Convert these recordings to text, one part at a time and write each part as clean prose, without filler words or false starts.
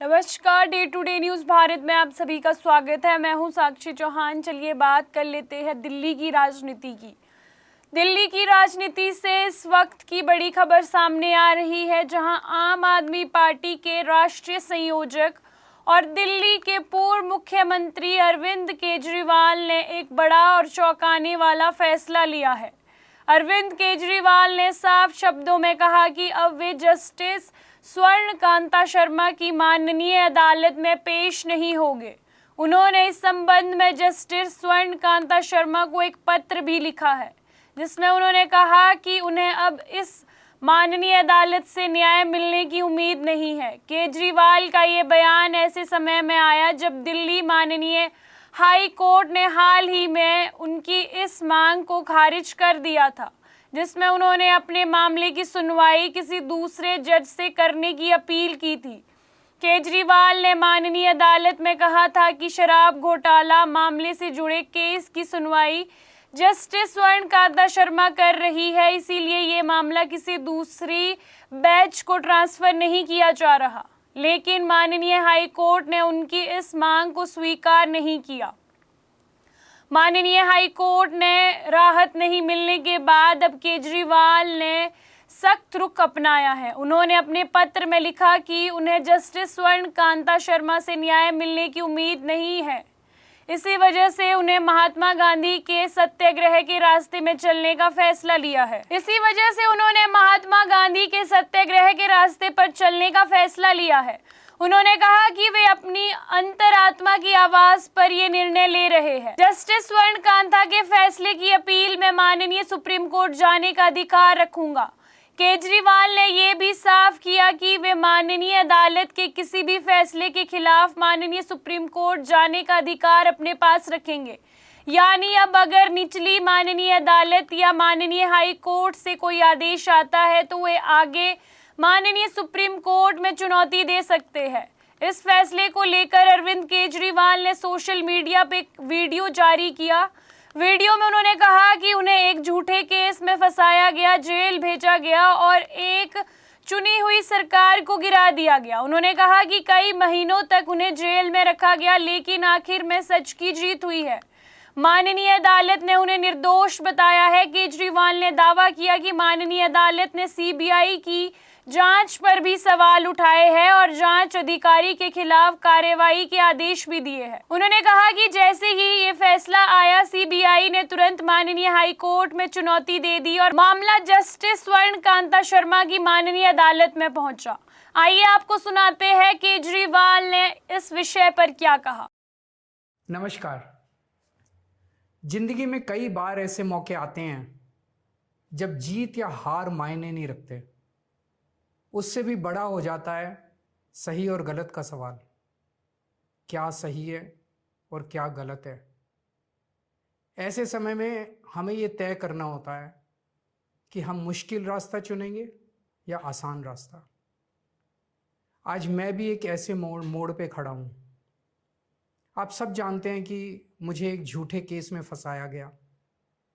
नमस्कार, day to day news Bharat में आप सभी का स्वागत है। मैं हूं साक्षी चौहान। चलिए बात कर लेते हैं दिल्ली की राजनीति की। दिल्ली की राजनीति से इस वक्त की बड़ी खबर सामने आ रही है, जहां आम आदमी पार्टी के राष्ट्रीय संयोजक और दिल्ली के पूर्व मुख्यमंत्री अरविंद केजरीवाल ने एक बड़ा और चौंकाने वाला फैसला लिया है। अरविंद केजरीवाल ने साफ शब्दों में कहा कि अब वे जस्टिस स्वर्ण कांता शर्मा की माननीय अदालत में पेश नहीं होंगे। उन्होंने इस संबंध में जस्टिस स्वर्ण कांता शर्मा को एक पत्र भी लिखा है, जिसमें उन्होंने कहा कि उन्हें अब इस माननीय अदालत से न्याय मिलने की उम्मीद नहीं है। केजरीवाल का ये बयान ऐसे समय में आया जब दिल्ली माननीय हाई कोर्ट ने हाल ही में उनकी इस मांग को खारिज कर दिया था, जिसमें उन्होंने अपने मामले की सुनवाई किसी दूसरे जज से करने की अपील की थी। केजरीवाल ने माननीय अदालत में कहा था कि शराब घोटाला मामले से जुड़े केस की सुनवाई जस्टिस स्वर्ण कांता शर्मा कर रही है, इसीलिए ये मामला किसी दूसरी बेंच को ट्रांसफर नहीं किया जा रहा। लेकिन माननीय हाई कोर्ट ने उनकी इस मांग को स्वीकार नहीं किया। माननीय हाई कोर्ट ने राहत नहीं मिलने के बाद अब केजरीवाल ने सख्त रुख अपनाया है। उन्होंने अपने पत्र में लिखा कि उन्हें जस्टिस स्वर्ण कांता शर्मा से न्याय मिलने की उम्मीद नहीं है। इसी वजह से उन्हें महात्मा गांधी के सत्याग्रह के रास्ते में चलने का फैसला लिया है। इसी वजह से उन्होंने महात्मा गांधी के सत्याग्रह के रास्ते पर चलने का फैसला लिया है। उन्होंने कहा कि वे अपनी अंतरात्मा की आवाज पर ये निर्णय ले रहे हैं। जस्टिस स्वर्ण कांता के फैसले की अपील में माननीय सुप्रीम कोर्ट जाने का अधिकार रखूंगा। केजरीवाल ने ये भी साफ किया कि वे माननीय अदालत के किसी भी फैसले के खिलाफ माननीय सुप्रीम कोर्ट जाने का अधिकार अपने पास रखेंगे। यानी अब अगर निचली माननीय अदालत या माननीय हाई कोर्ट से कोई आदेश आता है तो वे आगे माननीय सुप्रीम कोर्ट में चुनौती दे सकते हैं। इस फैसले को लेकर अरविंद केजरीवाल ने सोशल मीडिया पे एक वीडियो जारी किया। वीडियो में उन्होंने कहा कि उन्हें एक झूठे केस में फंसाया गया, जेल भेजा गया और एक चुनी हुई सरकार को गिरा दिया गया। उन्होंने कहा कि कई महीनों तक उन्हें जेल में रखा गया, लेकिन आखिर में सच की जीत हुई है। माननीय अदालत ने उन्हें निर्दोष बताया है। केजरीवाल ने दावा किया कि माननीय अदालत ने सीबीआई की जांच पर भी सवाल उठाए हैं और जांच अधिकारी के खिलाफ कार्रवाई के आदेश भी दिए हैं। उन्होंने कहा कि जैसे ही ये फैसला आया, सीबीआई ने तुरंत माननीय हाई कोर्ट में चुनौती दे दी और मामला जस्टिस स्वर्ण कांता शर्मा की माननीय अदालत में पहुंचा। आइए आपको सुनाते हैं केजरीवाल ने इस विषय पर क्या कहा। नमस्कार। जिंदगी में कई बार ऐसे मौके आते हैं जब जीत या हार मायने नहीं रखते। उससे भी बड़ा हो जाता है सही और गलत का सवाल। क्या सही है और क्या गलत है। ऐसे समय में हमें ये तय करना होता है कि हम मुश्किल रास्ता चुनेंगे या आसान रास्ता। आज मैं भी एक ऐसे मोड़ पे खड़ा हूँ। आप सब जानते हैं कि मुझे एक झूठे केस में फंसाया गया,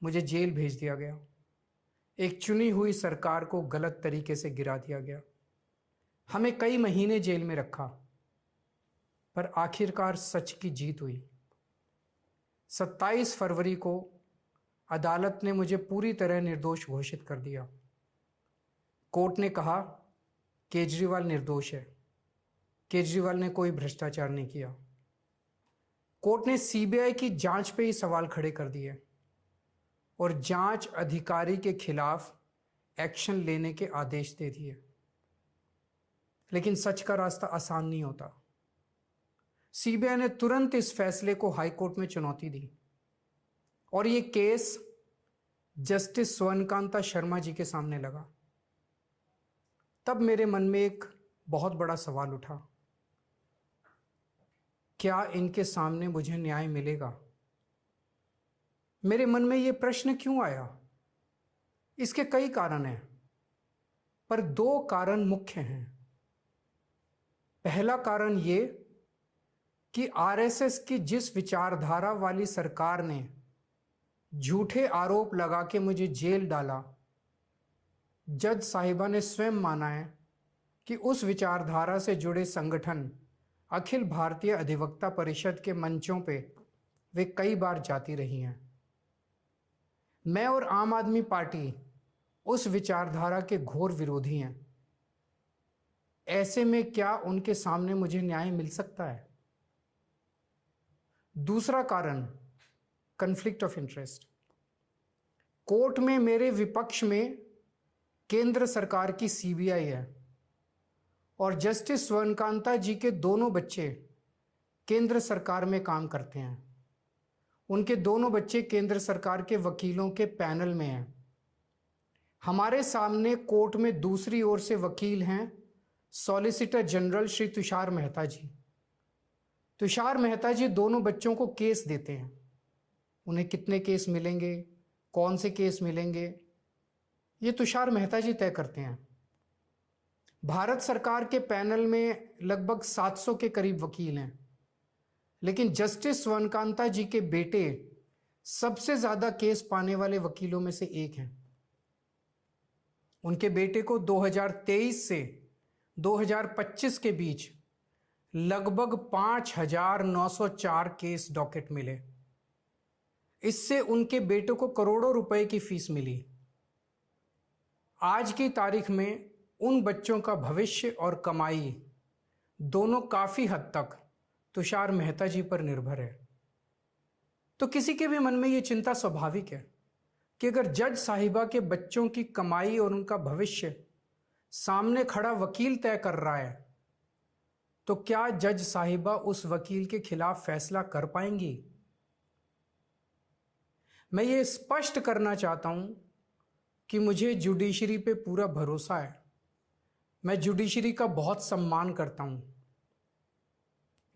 मुझे जेल भेज दिया गया, एक चुनी हुई सरकार को गलत तरीके से गिरा दिया गया, हमें कई महीने जेल में रखा, पर आखिरकार सच की जीत हुई। 27 फरवरी को अदालत ने मुझे पूरी तरह निर्दोष घोषित कर दिया। कोर्ट ने कहा केजरीवाल निर्दोष है, केजरीवाल ने कोई भ्रष्टाचार नहीं किया। कोर्ट ने सीबीआई की जांच पे ही सवाल खड़े कर दिए और जांच अधिकारी के खिलाफ एक्शन लेने के आदेश दे दिए। लेकिन सच का रास्ता आसान नहीं होता। सीबीआई ने तुरंत इस फैसले को हाई कोर्ट में चुनौती दी और ये केस जस्टिस स्वर्ण कांता शर्मा जी के सामने लगा। तब मेरे मन में एक बहुत बड़ा सवाल उठा, क्या इनके सामने मुझे न्याय मिलेगा। मेरे मन में ये प्रश्न क्यों आया? इसके कई कारण हैं, पर 2 कारण मुख्य हैं। पहला कारण ये कि आरएसएस की जिस विचारधारा वाली सरकार ने झूठे आरोप लगा के मुझे जेल डाला, जज साहिबा ने स्वयं माना है कि उस विचारधारा से जुड़े संगठन अखिल भारतीय अधिवक्ता परिषद के मंचों पे वे कई बार जाती रही हैं। मैं और आम आदमी पार्टी उस विचारधारा के घोर विरोधी हैं। ऐसे में क्या उनके सामने मुझे न्याय मिल सकता है? दूसरा कारण, कन्फ्लिक्ट ऑफ इंटरेस्ट। कोर्ट में मेरे विपक्ष में केंद्र सरकार की सीबीआई है और जस्टिस स्वर्णकांता जी के दोनों बच्चे केंद्र सरकार में काम करते हैं। उनके दोनों बच्चे केंद्र सरकार के वकीलों के पैनल में हैं। हमारे सामने कोर्ट में दूसरी ओर से वकील हैं सॉलिसिटर जनरल श्री तुषार मेहता जी। तुषार मेहता जी दोनों बच्चों को केस देते हैं। उन्हें कितने केस मिलेंगे, कौन से केस मिलेंगे, ये तुषार मेहता जी तय करते हैं। भारत सरकार के पैनल में लगभग 700 के करीब वकील हैं, लेकिन जस्टिस स्वर्णकांता जी के बेटे सबसे ज्यादा केस पाने वाले वकीलों में से एक हैं। उनके बेटे को 2023 से 2025 के बीच लगभग 5,904 केस डॉकेट मिले। इससे उनके बेटे को करोड़ों रुपए की फीस मिली। आज की तारीख में उन बच्चों का भविष्य और कमाई दोनों काफी हद तक तुषार मेहता जी पर निर्भर है। तो किसी के भी मन में ये चिंता स्वाभाविक है कि अगर जज साहिबा के बच्चों की कमाई और उनका भविष्य सामने खड़ा वकील तय कर रहा है, तो क्या जज साहिबा उस वकील के खिलाफ फैसला कर पाएंगी? मैं ये स्पष्ट करना चाहता हूं कि मुझे जुडिशरी पे पूरा भरोसा है। मैं जुडिशरी का बहुत सम्मान करता हूं।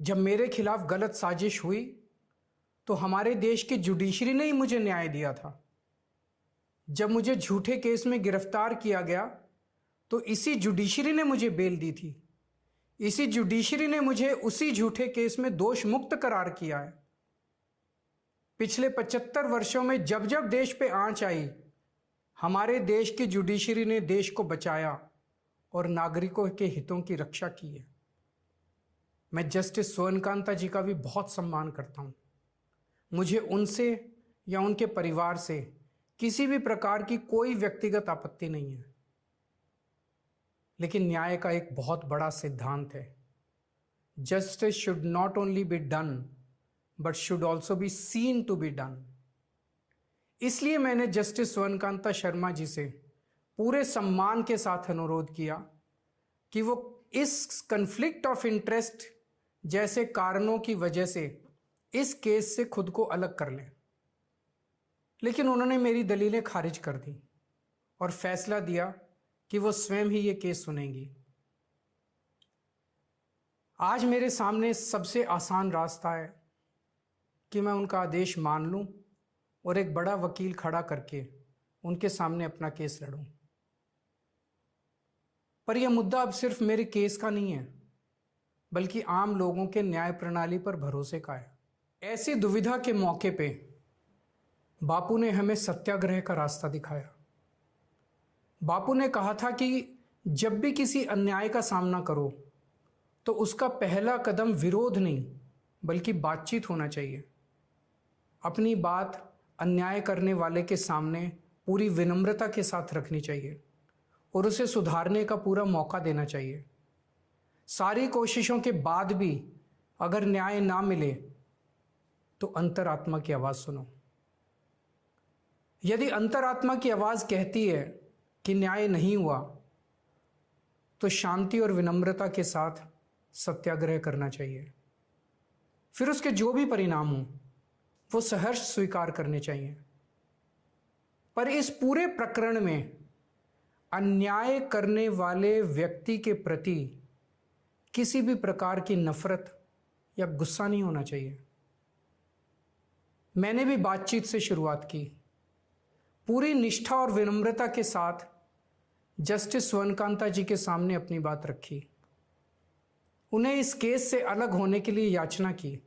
जब मेरे खिलाफ गलत साजिश हुई तो हमारे देश की जुडिशरी ने ही मुझे न्याय दिया था। जब मुझे झूठे केस में गिरफ्तार किया गया तो इसी जुडिशरी ने मुझे बेल दी थी। इसी जुडिशरी ने मुझे उसी झूठे केस में दोष मुक्त करार किया है। पिछले 75 वर्षों में जब जब देश पे आंच आई, हमारे देश की जुडिशरी ने देश को बचाया और नागरिकों के हितों की रक्षा की है। मैं जस्टिस स्वर्णकांता जी का भी बहुत सम्मान करता हूं। मुझे उनसे या उनके परिवार से किसी भी प्रकार की कोई व्यक्तिगत आपत्ति नहीं है। लेकिन न्याय का एक बहुत बड़ा सिद्धांत है, justice should not only be done but should also be seen to be done. इसलिए मैंने जस्टिस स्वर्णकांता शर्मा जी से पूरे सम्मान के साथ अनुरोध किया कि वो इस कन्फ्लिक्ट ऑफ इंटरेस्ट जैसे कारणों की वजह से इस केस से खुद को अलग कर लें। लेकिन उन्होंने मेरी दलीलें खारिज कर दी और फैसला दिया कि वो स्वयं ही ये केस सुनेंगी। आज मेरे सामने सबसे आसान रास्ता है कि मैं उनका आदेश मान लूं और एक बड़ा वकील खड़ा करके उनके सामने अपना केस लड़ूं। पर यह मुद्दा अब सिर्फ मेरे केस का नहीं है, बल्कि आम लोगों के न्याय प्रणाली पर भरोसे का है। ऐसी दुविधा के मौके पे बापू ने हमें सत्याग्रह का रास्ता दिखाया। बापू ने कहा था कि जब भी किसी अन्याय का सामना करो तो उसका पहला कदम विरोध नहीं बल्कि बातचीत होना चाहिए। अपनी बात अन्याय करने वाले के सामने पूरी विनम्रता के साथ रखनी चाहिए और उसे सुधारने का पूरा मौका देना चाहिए। सारी कोशिशों के बाद भी अगर न्याय ना मिले तो अंतरात्मा की आवाज़ सुनो। यदि अंतरात्मा की आवाज़ कहती है कि न्याय नहीं हुआ, तो शांति और विनम्रता के साथ सत्याग्रह करना चाहिए। फिर उसके जो भी परिणाम हों वो सहर्ष स्वीकार करने चाहिए। पर इस पूरे प्रकरण में अन्याय करने वाले व्यक्ति के प्रति किसी भी प्रकार की नफरत या गुस्सा नहीं होना चाहिए। मैंने भी बातचीत से शुरुआत की, पूरी निष्ठा और विनम्रता के साथ जस्टिस स्वर्णकांता जी के सामने अपनी बात रखी। उन्हें इस केस से अलग होने के लिए याचना की।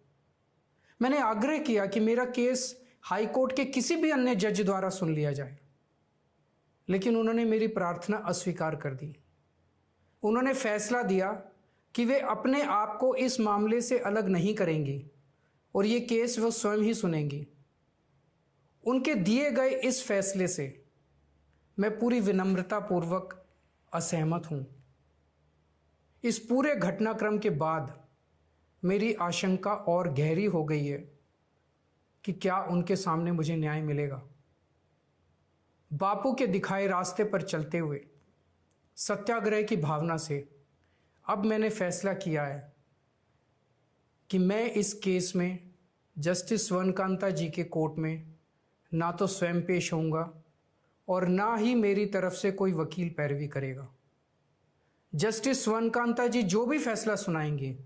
मैंने आग्रह किया कि मेरा केस हाई कोर्ट के किसी भी अन्य जज द्वारा सुन लिया जाए, लेकिन उन्होंने मेरी प्रार्थना अस्वीकार कर दी। उन्होंने फैसला दिया कि वे अपने आप को इस मामले से अलग नहीं करेंगी और ये केस वो स्वयं ही सुनेंगी। उनके दिए गए इस फैसले से मैं पूरी विनम्रतापूर्वक असहमत हूँ। इस पूरे घटनाक्रम के बाद मेरी आशंका और गहरी हो गई है कि क्या उनके सामने मुझे न्याय मिलेगा। बापू के दिखाए रास्ते पर चलते हुए सत्याग्रह की भावना से अब मैंने फैसला किया है कि मैं इस केस में जस्टिस स्वर्णकांता जी के कोर्ट में ना तो स्वयं पेश होऊंगा और ना ही मेरी तरफ से कोई वकील पैरवी करेगा। जस्टिस स्वर्णकांता जी जो भी फैसला सुनाएंगे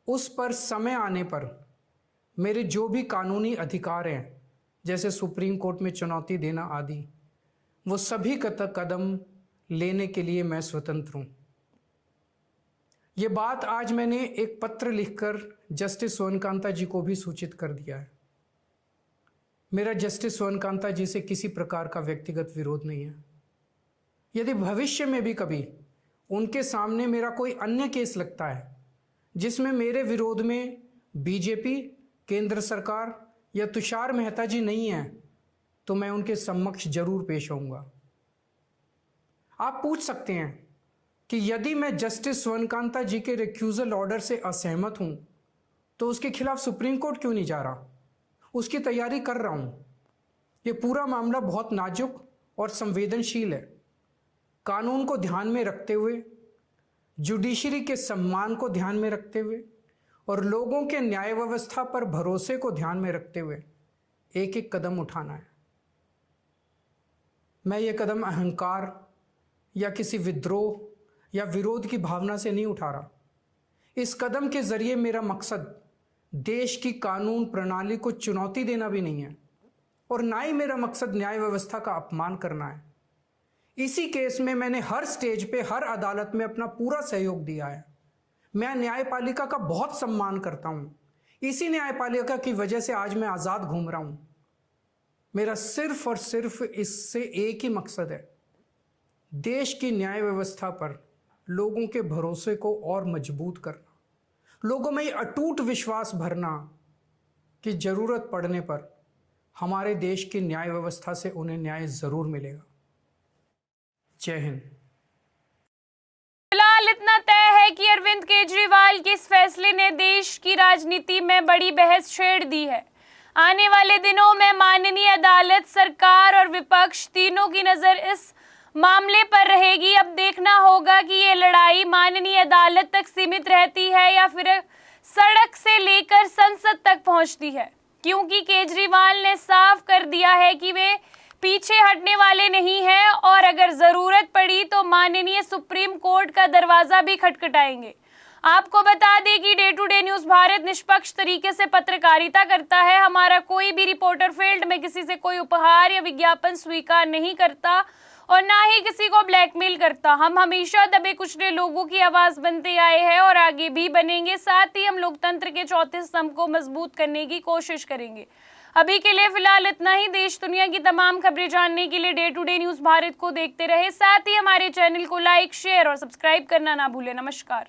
उस पर समय आने पर मेरे जो भी कानूनी अधिकार हैं, जैसे सुप्रीम कोर्ट में चुनौती देना आदि, वो सभी कदम लेने के लिए मैं स्वतंत्र हूँ। ये बात आज मैंने एक पत्र लिखकर जस्टिस स्वर्णकांता जी को भी सूचित कर दिया है। मेरा जस्टिस स्वर्णकांता जी से किसी प्रकार का व्यक्तिगत विरोध नहीं है। यदि भविष्य में भी कभी उनके सामने मेरा कोई अन्य केस लगता है जिसमें मेरे विरोध में बीजेपी, केंद्र सरकार या तुषार मेहता जी नहीं हैं, तो मैं उनके समक्ष जरूर पेश होऊंगा। आप पूछ सकते हैं कि यदि मैं जस्टिस स्वर्णकांता जी के रिक्यूजल ऑर्डर से असहमत हूं तो उसके खिलाफ सुप्रीम कोर्ट क्यों नहीं जा रहा। उसकी तैयारी कर रहा हूं। ये पूरा मामला बहुत नाजुक और संवेदनशील है। कानून को ध्यान में रखते हुए, जुडिशरी के सम्मान को ध्यान में रखते हुए और लोगों के न्याय व्यवस्था पर भरोसे को ध्यान में रखते हुए एक एक कदम उठाना है। मैं ये कदम अहंकार या किसी विद्रोह या विरोध की भावना से नहीं उठा रहा। इस कदम के जरिए मेरा मकसद देश की कानून प्रणाली को चुनौती देना भी नहीं है और ना ही मेरा मकसद न्याय व्यवस्था का अपमान करना है। इसी केस में मैंने हर स्टेज पे, हर अदालत में अपना पूरा सहयोग दिया है। मैं न्यायपालिका का बहुत सम्मान करता हूँ। इसी न्यायपालिका की वजह से आज मैं आज़ाद घूम रहा हूँ। मेरा सिर्फ और सिर्फ इससे एक ही मकसद है, देश की न्याय व्यवस्था पर लोगों के भरोसे को और मजबूत करना, लोगों में ये अटूट विश्वास भरना कि ज़रूरत पड़ने पर हमारे देश की न्याय व्यवस्था से उन्हें न्याय ज़रूर मिलेगा। जय हिंद। फिलहाल इतना तय है कि अरविंद केजरीवाल के इस फैसले ने देश की राजनीति में बड़ी बहस छेड़ दी है। आने वाले दिनों में माननीय अदालत, सरकार और विपक्ष तीनों की नजर इस मामले पर रहेगी। अब देखना होगा कि ये लड़ाई माननीय अदालत तक सीमित रहती है या फिर सड़क से लेकर संसद तक पहुंचती है, क्योंकि केजरीवाल ने साफ कर दिया है कि वे पीछे हटने वाले नहीं हैं और अगर जरूरत पड़ी तो माननीय सुप्रीम कोर्ट का दरवाजा भी खटखटाएंगे। आपको बता दें कि day to day news Bharat निष्पक्ष तरीके से पत्रकारिता करता है। हमारा कोई भी रिपोर्टर फील्ड में किसी से कोई उपहार या विज्ञापन स्वीकार नहीं करता और ना ही किसी को ब्लैकमेल करता। हम हमेशा दबे कुचले लोगों की आवाज बनते आए हैं और आगे भी बनेंगे। साथ ही हम लोकतंत्र के चौथे स्तंभ को मजबूत करने की कोशिश करेंगे। अभी के लिए फिलहाल इतना ही। देश दुनिया की तमाम खबरें जानने के लिए day to day news Bharat को देखते रहे। साथ ही हमारे चैनल को लाइक, शेयर और सब्सक्राइब करना ना भूलें। नमस्कार।